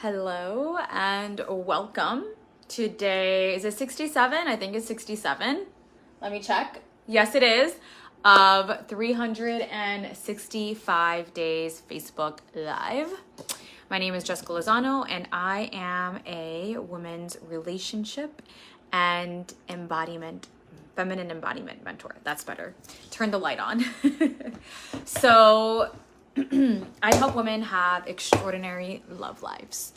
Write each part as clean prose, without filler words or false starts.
Hello and welcome. Today, is it 67? I think it's 67. Let me check. Yes, it is. Of 365 days Facebook Live. My name is Jessica Lozano and I am a women's relationship and feminine embodiment mentor. That's better. Turn the light on. So I help women have extraordinary love lives.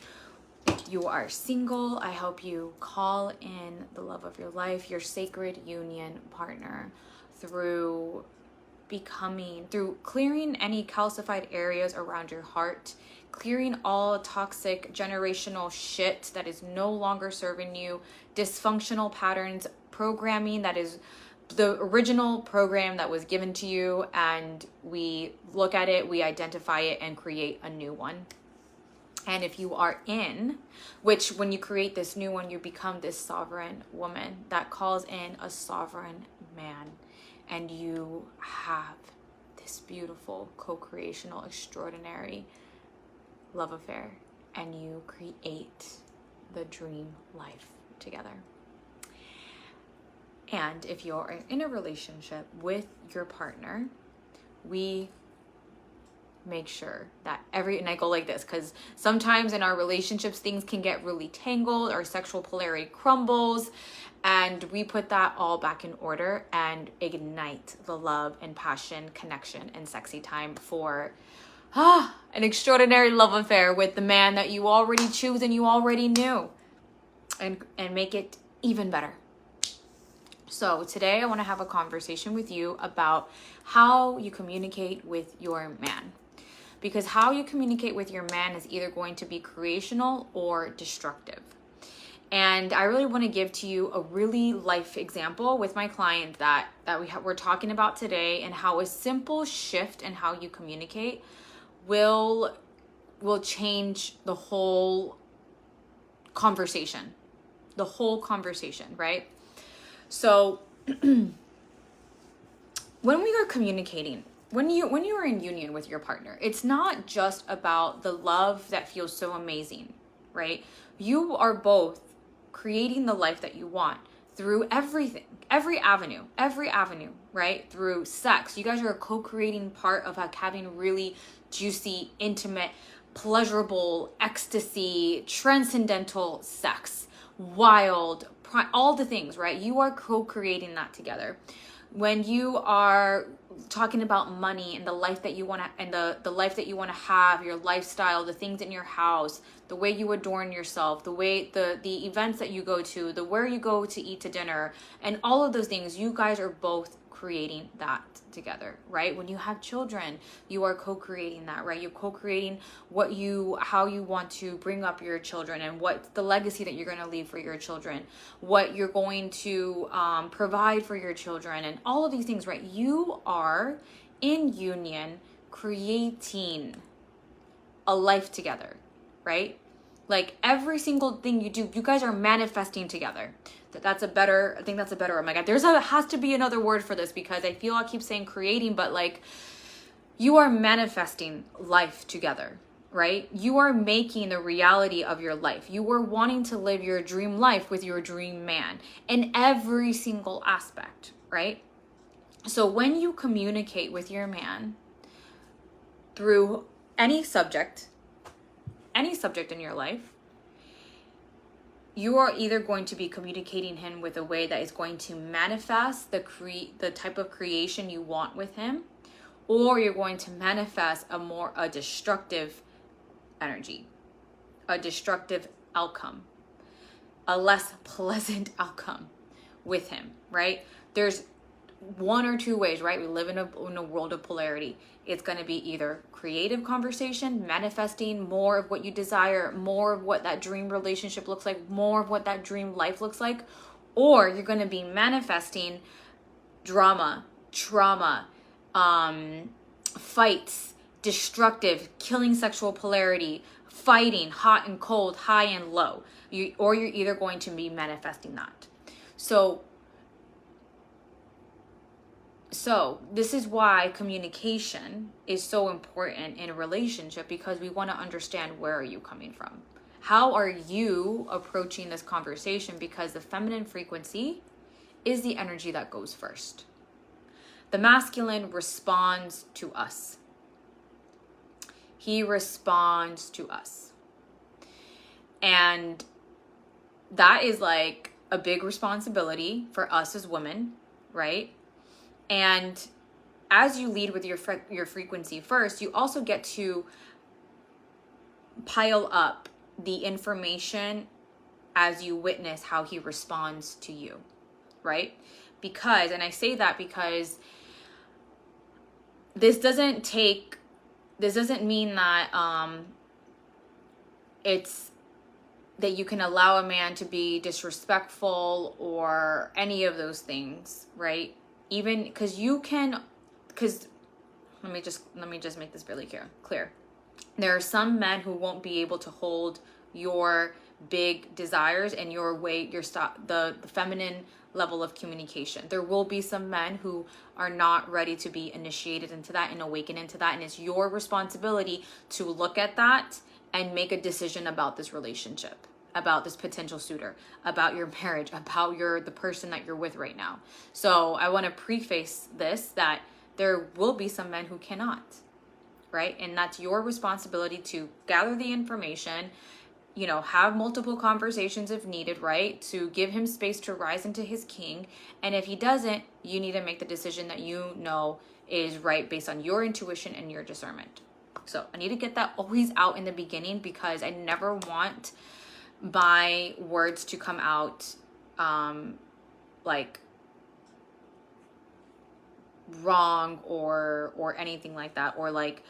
If you are single, I help you call in the love of your life, your sacred union partner, through clearing any calcified areas around your heart, clearing all toxic generational shit that is no longer serving you, dysfunctional patterns, programming that is the original program that was given to you, and we look at it, we identify it, and create a new one. And if you are which when you create this new one, you become this sovereign woman that calls in a sovereign man, and you have this beautiful co-creational, extraordinary love affair, and you create the dream life together. And if you're in a relationship with your partner, we make sure that and I go like this, because sometimes in our relationships, things can get really tangled, our sexual polarity crumbles, and we put that all back in order and ignite the love and passion, connection, and sexy time for an extraordinary love affair with the man that you already choose and you already knew, and make it even better. So today I want to have a conversation with you about how you communicate with your man. Because how you communicate with your man is either going to be creational or destructive. And I really want to give to you a really life example with my client that we're talking about today, and how a simple shift in how you communicate will change the whole conversation. The whole conversation, right? So when we are communicating, when you are in union with your partner, it's not just about the love that feels so amazing, right? You are both creating the life that you want through everything, every avenue, right? Through sex. You guys are a co-creating part of having really juicy, intimate, pleasurable, ecstasy, transcendental sex, wild, all the things, right? You are co-creating that together. When you are talking about money and the life that you want to, and the life that you want to have, your lifestyle, the things in your house, the way you adorn yourself, the way the events that you go to, where you go to eat to dinner, and all of those things, you guys are both creating that together, right? When you have children, you are co-creating that, right? You're co-creating how you want to bring up your children, and what the legacy that you're going to leave for your children, what you're going to provide for your children, and all of these things, right? You are in union creating a life together, right? Like every single thing you do, you guys are manifesting together. I think that's a better, oh my God, has to be another word for this, because I feel I keep saying creating, but like you are manifesting life together, right? You are making the reality of your life. You are wanting to live your dream life with your dream man in every single aspect, right? So when you communicate with your man through any subject in your life, you are either going to be communicating him with a way that is going to manifest the type of creation you want with him, or you're going to manifest a destructive energy, a destructive outcome, a less pleasant outcome with him, right? There's one or two ways, right? We live in a world of polarity. It's going to be either creative conversation, manifesting more of what you desire, more of what that dream relationship looks like, more of what that dream life looks like, or you're going to be manifesting drama, trauma, fights, destructive, killing sexual polarity, fighting, hot and cold, high and low. Or you're either going to be manifesting that. So this is why communication is so important in a relationship, because we want to understand, where are you coming from? How are you approaching this conversation? Because the feminine frequency is the energy that goes first. The masculine responds to us. He responds to us. And that is like a big responsibility for us as women, right? And as you lead with your frequency first, you also get to pile up the information as you witness how he responds to you, right? Because, and I say that because this doesn't mean that it's that you can allow a man to be disrespectful or any of those things, right? Even because let me just make this really clear. There are some men who won't be able to hold your big desires and the feminine level of communication. There will be some men who are not ready to be initiated into that and awaken into that. And it's your responsibility to look at that and make a decision about this relationship, about this potential suitor, about your marriage, about the person that you're with right now. So I want to preface this that there will be some men who cannot, right? And that's your responsibility to gather the information, have multiple conversations if needed, right? To give him space to rise into his king. And if he doesn't, you need to make the decision that you know is right based on your intuition and your discernment. So I need to get that always out in the beginning because I never want my words to come out like wrong or anything like that, or like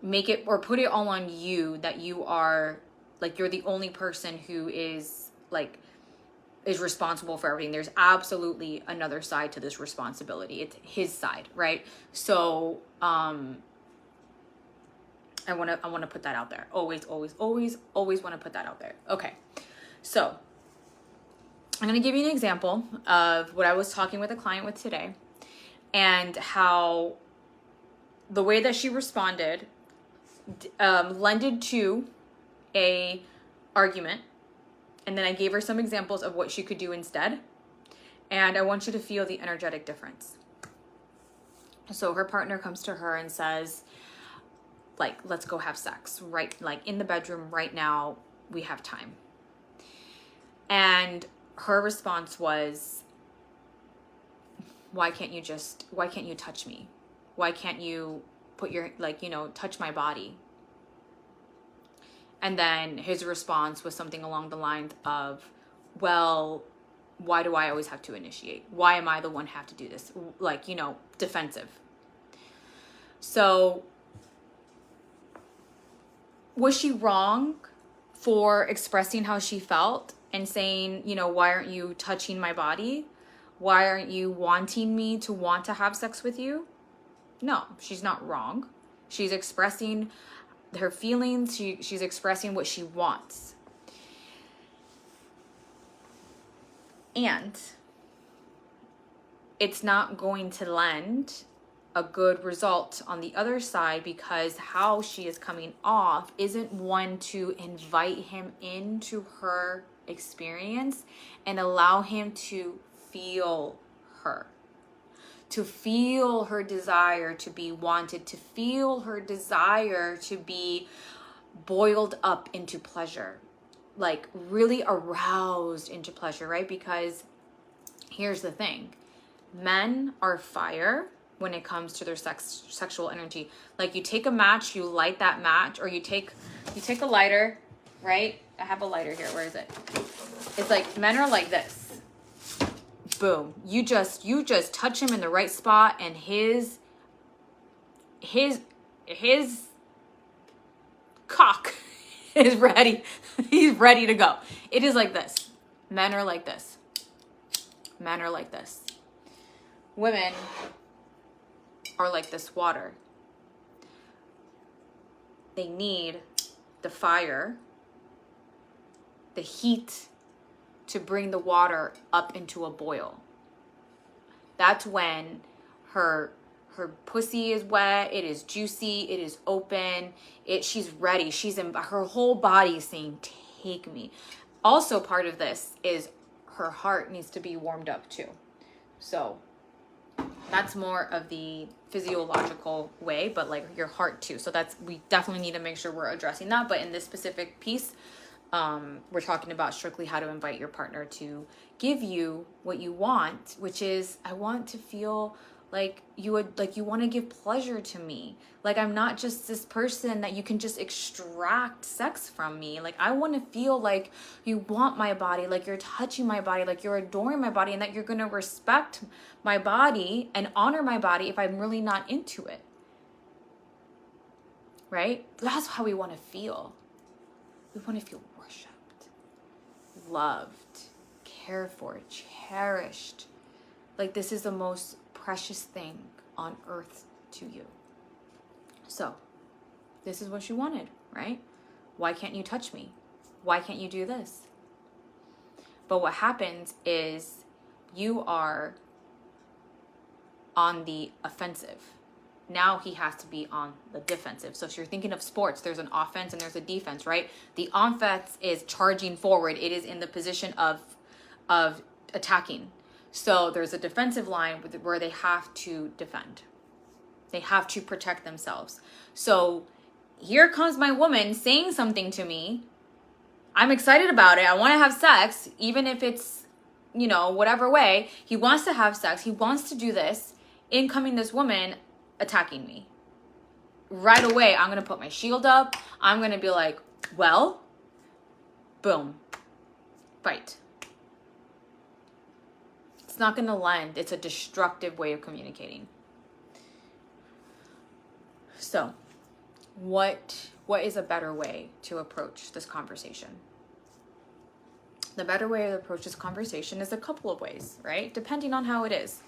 make it or put it all on you that you are like you're the only person who is responsible for everything. There's absolutely another side to this responsibility. It's his side, right? So I want to put that out there. Always want to put that out there. Okay. So I'm going to give you an example of what I was talking with a client with today and how the way that she responded lended to a argument. And then I gave her some examples of what she could do instead. And I want you to feel the energetic difference. So her partner comes to her and says, let's go have sex, right? Like in the bedroom right now, we have time. And her response was, why can't you touch me? Why can't you put your, touch my body? And then his response was something along the lines of, well, why do I always have to initiate? Why am I the one who have to do this? Defensive. So was she wrong for expressing how she felt and saying, why aren't you touching my body? Why aren't you wanting me to want to have sex with you? No, she's not wrong. She's expressing her feelings. She's expressing what she wants. And it's not going to lend a good result on the other side because how she is coming off isn't one to invite him into her experience and allow him to feel her. To feel her desire to be wanted, to feel her desire to be boiled up into pleasure, like really aroused into pleasure, right? Because here's the thing, men are fire when it comes to their sexual energy. Like you take a match, you light that match, or you take a lighter, right? I have a lighter here. Where is it? It's like men are like this. Boom. You just touch him in the right spot and his cock is ready. He's ready to go. It is like this. Men are like this. Men are like this. Women are like this water. They need the fire, the heat, to bring the water up into a boil. That's when her pussy is wet, it is juicy, it is open, she's ready. She's in, her whole body is saying, take me. Also, part of this is her heart needs to be warmed up too. So that's more of the physiological way, but like your heart too. So we definitely need to make sure we're addressing that. But in this specific piece, we're talking about strictly how to invite your partner to give you what you want, which is, I want to feel like you want to give pleasure to me. Like, I'm not just this person that you can just extract sex from me. Like, I want to feel like you want my body, like you're touching my body, like you're adoring my body, and that you're going to respect my body and honor my body if I'm really not into it. Right? That's how we want to feel. We want to feel worshipped, loved, cared for, cherished. Like, this is the most precious thing on earth to you. So, this is what you wanted, right? Why can't you touch me? Why can't you do this? But what happens is you are on the offensive. Now he has to be on the defensive. So if you're thinking of sports, there's an offense and there's a defense, right? The offense is charging forward. It is in the position of attacking. So there's a defensive line where they have to defend. They have to protect themselves. So here comes my woman saying something to me. I'm excited about it. I want to have sex, even if it's, whatever way. He wants to have sex. He wants to do this. In coming this woman attacking me. Right away, I'm going to put my shield up. I'm going to be like, well, boom, fight. It's not going to lend. It's a destructive way of communicating. So, what is a better way to approach this conversation? The better way to approach this conversation is a couple of ways, right? Depending on how it is.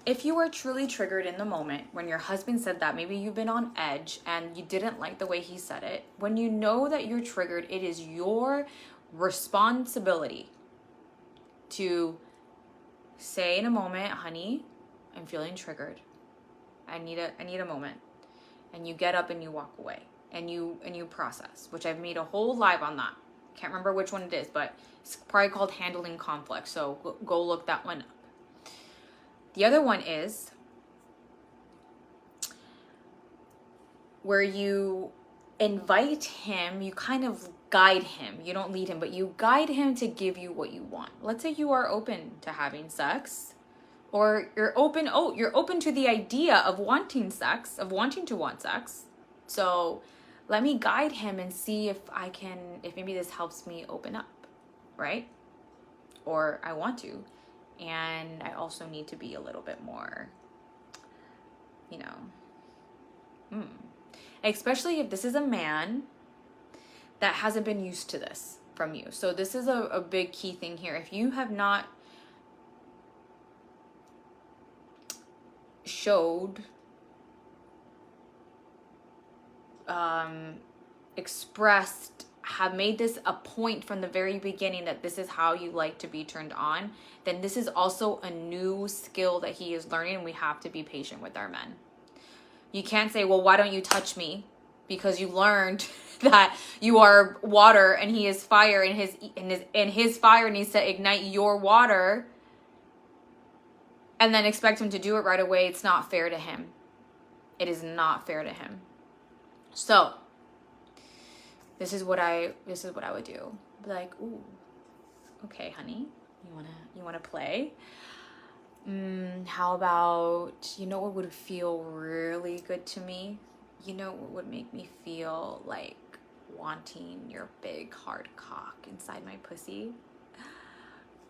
If you are truly triggered in the moment when your husband said that, maybe you've been on edge and you didn't like the way he said it, when you know that you're triggered, it is your responsibility to say in a moment, honey, I'm feeling triggered. I need a moment. And you get up and you walk away and you process, which I've made a whole live on that. Can't remember which one it is, but it's probably called Handling Conflict. So go look that one up. The other one is where you invite him, you kind of guide him. You don't lead him, but you guide him to give you what you want. Let's say you are open to having sex, or you're open to the idea of wanting sex, of wanting to want sex. So let me guide him and see if maybe this helps me open up, right? Or I want to. And I also need to be a little bit more, especially if this is a man that hasn't been used to this from you. So this is a big key thing here. If you have not showed, expressed, have made this a point from the very beginning that this is how you like to be turned on, then this is also a new skill that he is learning, and we have to be patient with our men. You can't say, well, why don't you touch me? Because you learned that you are water and he is fire, and his fire needs to ignite your water, and then expect him to do it right away. It's not fair to him. It is not fair to him. So This is what I would do. Be like, ooh, okay, honey, you wanna play? How about, what would feel really good to me? What would make me feel like wanting your big hard cock inside my pussy?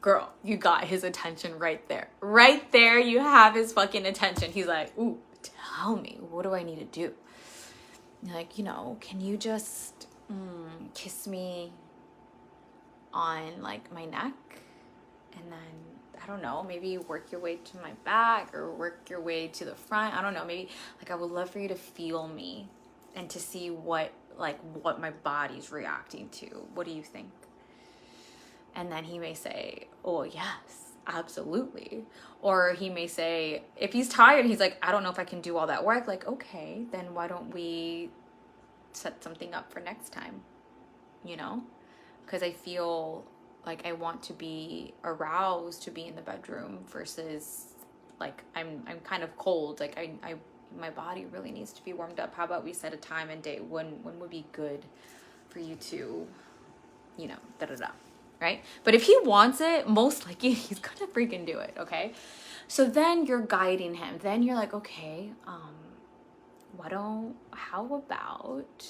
Girl, you got his attention right there. Right there, you have his fucking attention. He's like, ooh, tell me, what do I need to do? Like, can you just kiss me on like my neck, and then I don't know, maybe work your way to my back or work your way to the front. I don't know, maybe like I would love for you to feel me and to see what my body's reacting to. What do you think? And then he may say, oh yes, absolutely. Or he may say, if he's tired, he's like, I don't know if I can do all that work. Like, okay, then why don't we set something up for next time? because I feel like I want to be aroused to be in the bedroom versus like I'm kind of cold. Like I my body really needs to be warmed up. How about we set a time and date? When would be good for you to, da da da, right? But if he wants it, most likely he's gonna freaking do it, okay? So then you're guiding him. Then you're like, okay, how about,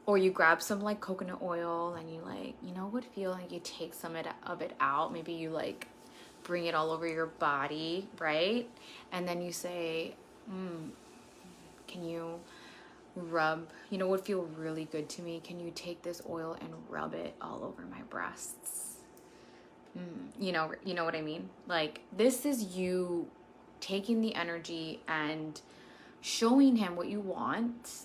or you grab some like coconut oil and you like, feel like you take some of it out. Maybe you like bring it all over your body, right? And then you say, can you rub, would feel really good to me. Can you take this oil and rub it all over my breasts? You know what I mean? Like, this is you taking the energy and showing him what you want,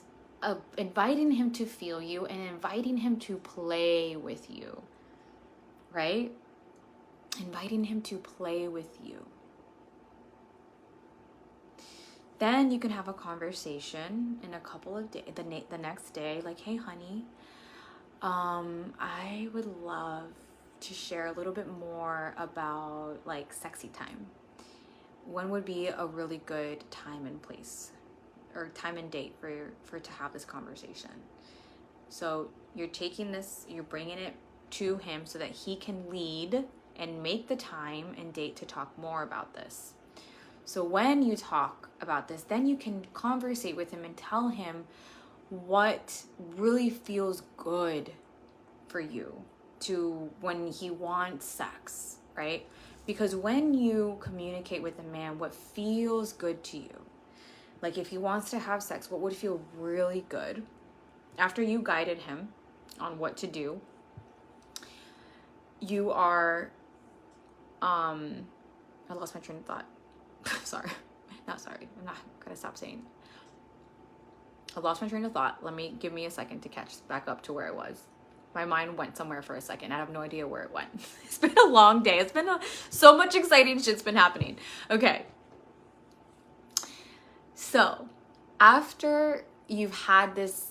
inviting him to feel you and inviting him to play with you, right? Inviting him to play with you. Then you can have a conversation in a couple of days, the next day, like, hey, honey, I would love to share a little bit more about like sexy time. When would be a really good time and place or time and date for to have this conversation? So you're taking this, you're bringing it to him so that he can lead and make the time and date to talk more about this. So when you talk about this, then you can conversate with him and tell him what really feels good for you to when he wants sex, right? Because when you communicate with a man what feels good to you, like if he wants to have sex, what would feel really good, after you guided him on what to do, you are, I lost my train of thought. Sorry. I'm not gonna stop saying. I lost my train of thought. Give me a second to catch back up to where I was. My mind went somewhere for a second. I have no idea where it went. It's been a long day. It's been so much exciting shit's been happening. Okay. So after you've had this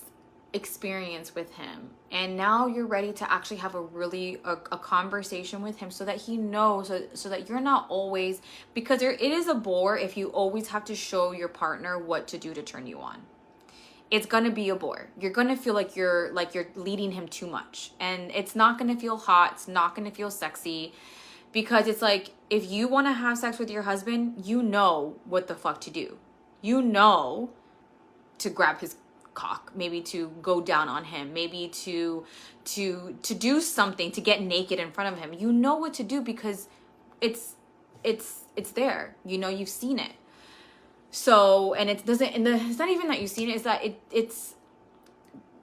experience with him and now you're ready to actually have a conversation with him so that he knows, so that you're not always, because it is a bore if you always have to show your partner what to do to turn you on. It's going to be a bore. You're going to feel like you're leading him too much. And it's not going to feel hot. It's not going to feel sexy. Because it's like, if you want to have sex with your husband, you know what the fuck to do. You know to grab his cock. Maybe to go down on him. Maybe to do something, to get naked in front of him. You know what to do because it's there. You've seen it. So, and it's not even that you've seen it, it's that it's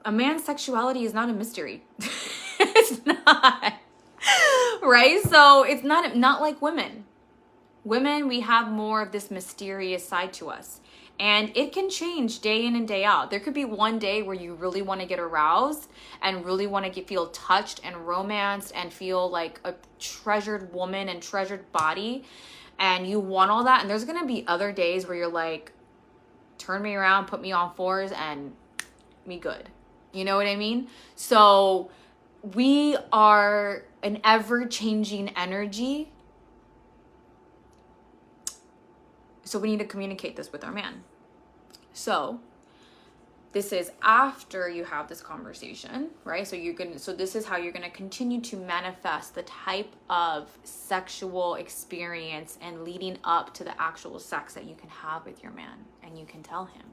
a man's sexuality is not a mystery. It's not, right? So it's not like women. Women, we have more of this mysterious side to us, and it can change day in and day out. There could be one day where you really want to get aroused and really want to feel touched and romanced and feel like a treasured woman and treasured body. And you want all that. And there's going to be other days where you're like, turn me around, put me on fours, and me good. You know what I mean? So we are an ever-changing energy. So we need to communicate this with our man. So this is after you have this conversation, right? So this is how you're going to continue to manifest the type of sexual experience and leading up to the actual sex that you can have with your man. And you can tell him,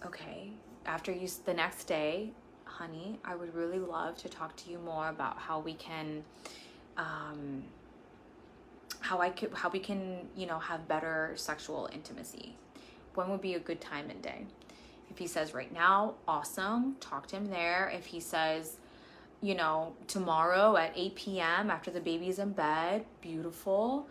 okay, the next day, honey, I would really love to talk to you more about how we can, how we can, have better sexual intimacy. When would be a good time and day? If he says right now, awesome, talk to him there. If he says, tomorrow at 8 p.m. after the baby's in bed, beautiful,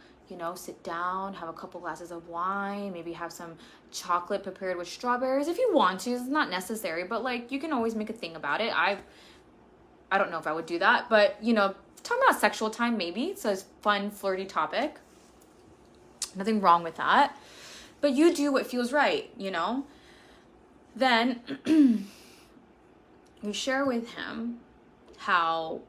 sit down, have a couple glasses of wine, maybe have some chocolate prepared with strawberries. If you want to, it's not necessary, but you can always make a thing about it. I don't know if I would do that, but talking about sexual time, maybe it's a fun, flirty topic. Nothing wrong with that, but you do what feels right, Then you share with him how,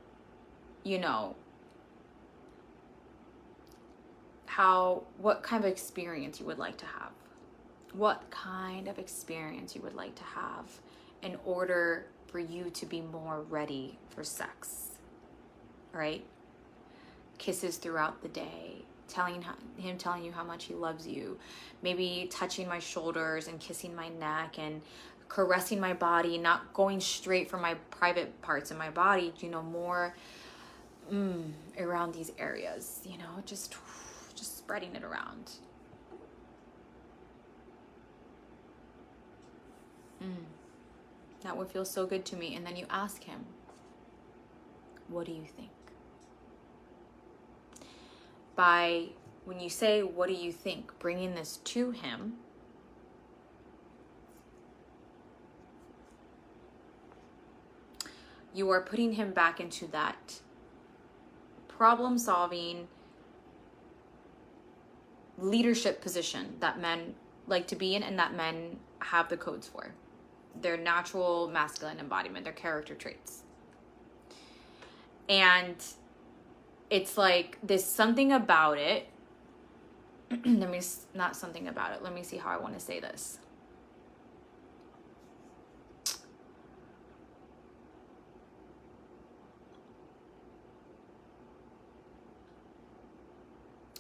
what kind of experience you would like to have. What kind of experience you would like to have in order for you to be more ready for sex, right? Kisses throughout the day, telling you how much he loves you, maybe touching my shoulders and kissing my neck and caressing my body, not going straight for my private parts in my body, more around these areas, just spreading it around. That would feel so good to me. And then you ask him, what do you think? When you say, what do you think, bringing this to him, you are putting him back into that problem-solving leadership position that men like to be in and that men have the codes for. Their natural masculine embodiment, their character traits. And it's like there's something about it. Not something about it. Let me see how I want to say this.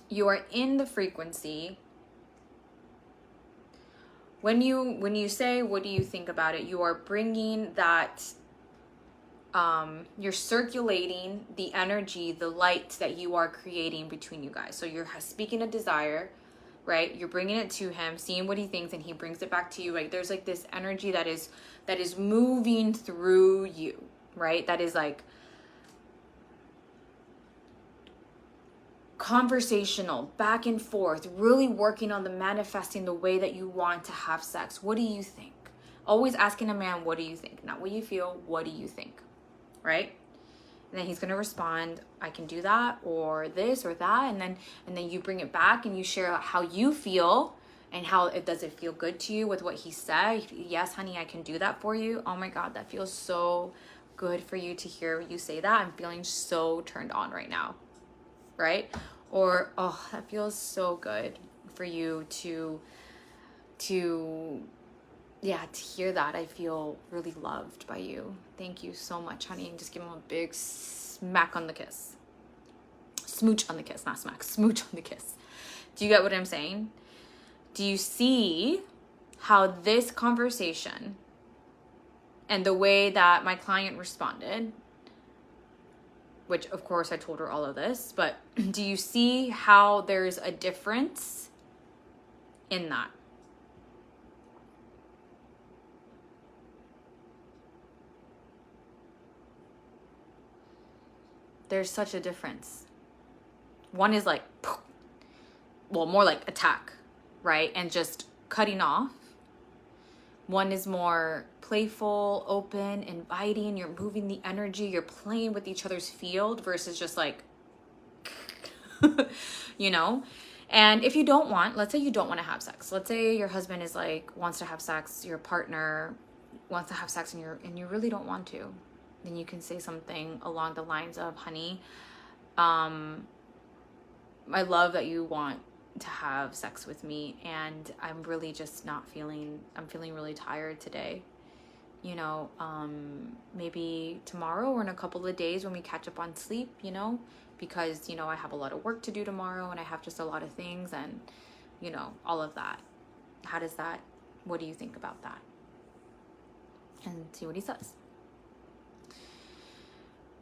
You are in the frequency. When you say, what do you think about it? You are bringing that, you're circulating the energy, the light that you are creating between you guys. So you're speaking a desire, right? You're bringing it to him, seeing what he thinks, and he brings it back to you. Like there's like this energy that is moving through you, right? That is like conversational, back and forth, really working on the manifesting the way that you want to have sex. What do you think? Always asking a man, what do you think? Not what you feel, what do you think? Right? And then he's going to respond, I can do that, or this or that. And then you bring it back and you share how you feel and how does it feel good to you with what he said. Yes, honey, I can do that for you. Oh my God, that feels so good for you to hear you say that. I'm feeling so turned on right now. Right? Or, oh, that feels so good for you to hear that. I feel really loved by you. Thank you so much, honey. And just give him a big smack on the kiss. Smooch on the kiss, not smack. Smooch on the kiss. Do you get what I'm saying? Do you see how this conversation and the way that my client responded, which of course I told her all of this, but do you see how there's a difference in that? There's such a difference. One is like, well, more like attack, right? And just cutting off. One is more playful, open, inviting. You're moving the energy. You're playing with each other's field versus just like, And if you don't want, let's say you don't want to have sex. Let's say your husband is like, wants to have sex. Your partner wants to have sex and you really don't want to. Then you can say something along the lines of, honey, I love that you want to have sex with me, and I'm really just I'm feeling really tired today. Maybe tomorrow or in a couple of days when we catch up on sleep, because, I have a lot of work to do tomorrow and I have just a lot of things and, all of that. What do you think about that? And see what he says.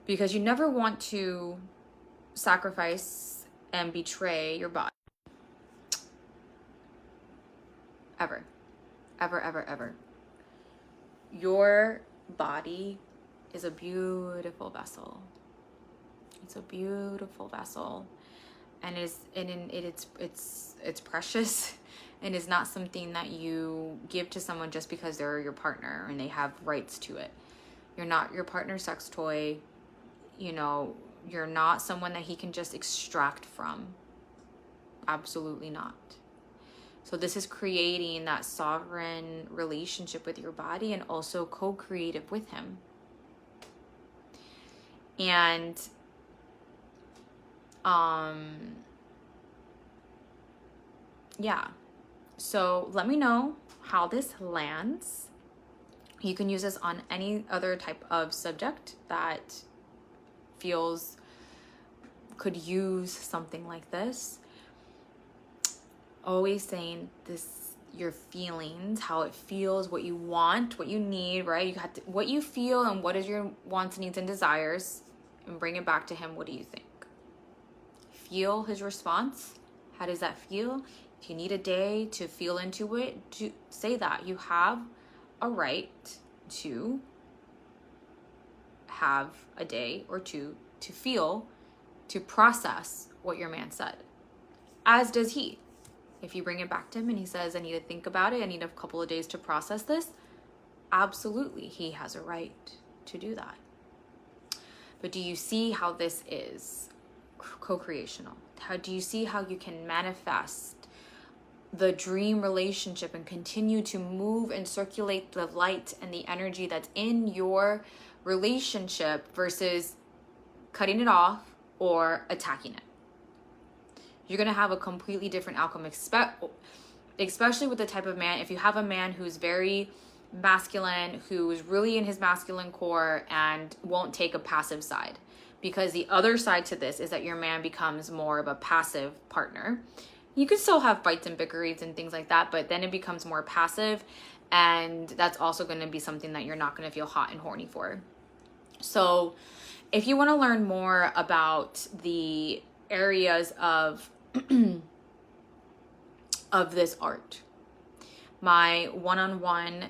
Because you never want to sacrifice and betray your body. Ever. Ever, ever, ever. Your body is a beautiful vessel. It's a beautiful vessel. And it's precious and is not something that you give to someone just because they're your partner and they have rights to it. You're not your partner's sex toy. You're not someone that he can just extract from. Absolutely not. So this is creating that sovereign relationship with your body and also co-creative with him. And yeah, so let me know how this lands. You can use this on any other type of subject that could use something like this. Always saying this, your feelings, how it feels, what you want, what you need, right? You have to, what you feel and what is your wants, needs, and desires, and bring it back to him. What do you think? Feel his response. How does that feel? If you need a day to feel into it, to say that. You have a right to have a day or two to feel, to process what your man said, as does he. If you bring it back to him and he says, I need to think about it, I need a couple of days to process this, absolutely, he has a right to do that. But do you see how this is co-creational? How do you see how you can manifest the dream relationship and continue to move and circulate the light and the energy that's in your relationship versus cutting it off or attacking it? You're going to have a completely different outcome, especially with the type of man. If you have a man who's very masculine, who's really in his masculine core and won't take a passive side, because the other side to this is that your man becomes more of a passive partner. You could still have fights and bickerings and things like that, but then it becomes more passive, and that's also going to be something that you're not going to feel hot and horny for. So if you want to learn more about the areas of of this art, my one-on-one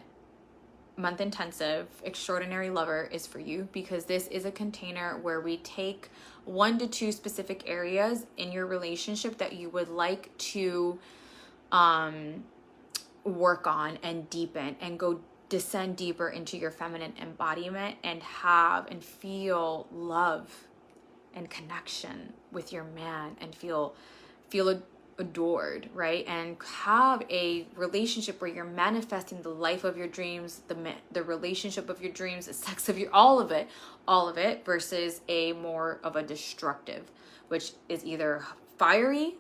month intensive Extraordinary Lover is for you, because this is a container where we take 1 to 2 specific areas in your relationship that you would like to work on and deepen and go descend deeper into your feminine embodiment and have and feel love and connection with your man and feel adored, right? And have a relationship where you're manifesting the life of your dreams, the relationship of your dreams, the sex of your, all of it, versus a more of a destructive, which is either fiery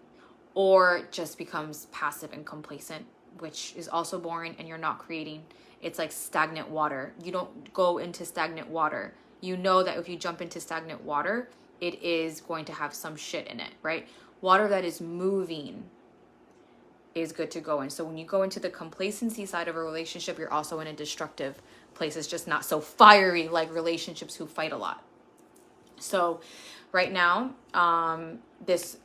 or just becomes passive and complacent, which is also boring, and you're not creating. It's like stagnant water. You don't go into stagnant water. You know that if you jump into stagnant water, it is going to have some shit in it, right? Water that is moving is good to go in. So when you go into the complacency side of a relationship, you're also in a destructive place. It's just not so fiery like relationships who fight a lot. So right now, this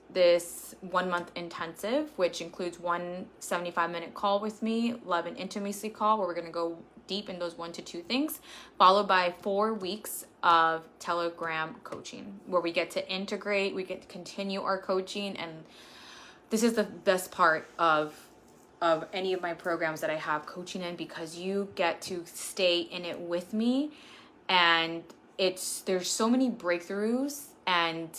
1 month intensive, which includes 1 75-minute call with me, love and intimacy call, where we're going to go deep in those 1 to 2 things, followed by 4 weeks of Telegram coaching, where we get to integrate, we get to continue our coaching. And this is the best part of any of my programs that I have coaching in, because you get to stay in it with me, and there's so many breakthroughs and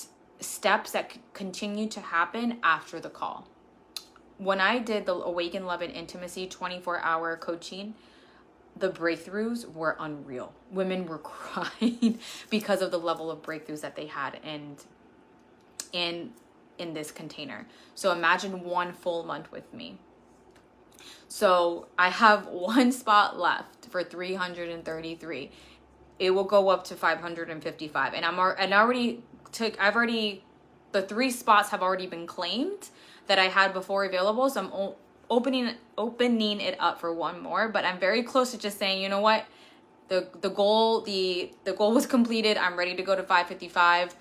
steps that continue to happen after the call. When I did the Awaken Love and Intimacy 24-hour coaching, the breakthroughs were unreal. Women were crying because of the level of breakthroughs that they had in this container. So imagine 1 full month with me. So I have 1 spot left for 333. It will go up to 555, and the 3 spots have already been claimed that I had before available. So I'm opening it up for 1 more, but I'm very close to just saying, you know what, the goal was completed. I'm ready to go to 555.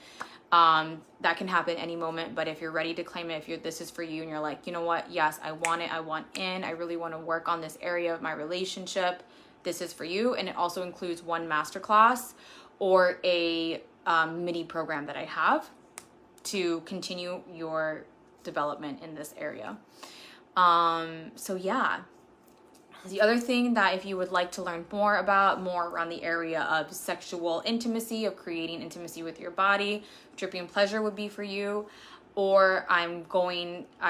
That can happen any moment, but if you're ready to claim it, if this is for you and you're like, you know what, yes, I want it, I want in, I really want to work on this area of my relationship, this is for you. And it also includes 1 masterclass or a mini program that I have to continue your development in this area. So yeah, the other thing that if you would like to learn more around the area of sexual intimacy, of creating intimacy with your body, dripping pleasure would be for you. Or I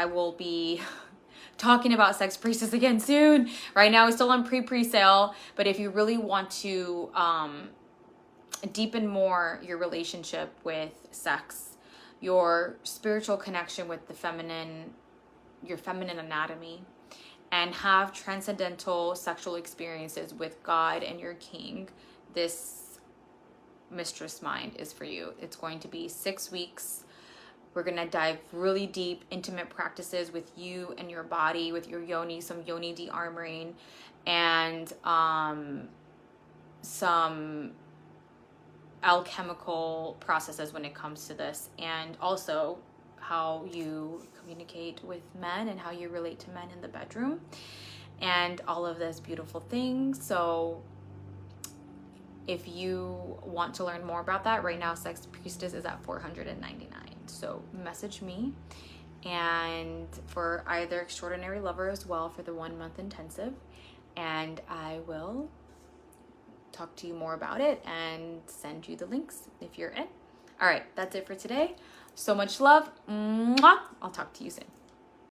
will be talking about Sex Priestess again soon. Right now it's still on pre-sale, but if you really want to deepen more your relationship with sex, your spiritual connection with the feminine, your feminine anatomy, and have transcendental sexual experiences with God and your king, this Mistress Mind is for you. It's going to be 6 weeks. We're going to dive really deep, intimate practices with you and your body, with your yoni, some yoni de-armoring, and some alchemical processes when it comes to this, and also how you communicate with men and how you relate to men in the bedroom, and all of those beautiful things. So if you want to learn more about that, right now Sex Priestess is at $499. So message me. And for either Extraordinary Lover as well, for the 1 month intensive, and I will talk to you more about it and send you the links if you're in. All right, that's it for today. So much love. Mwah! I'll talk to you soon.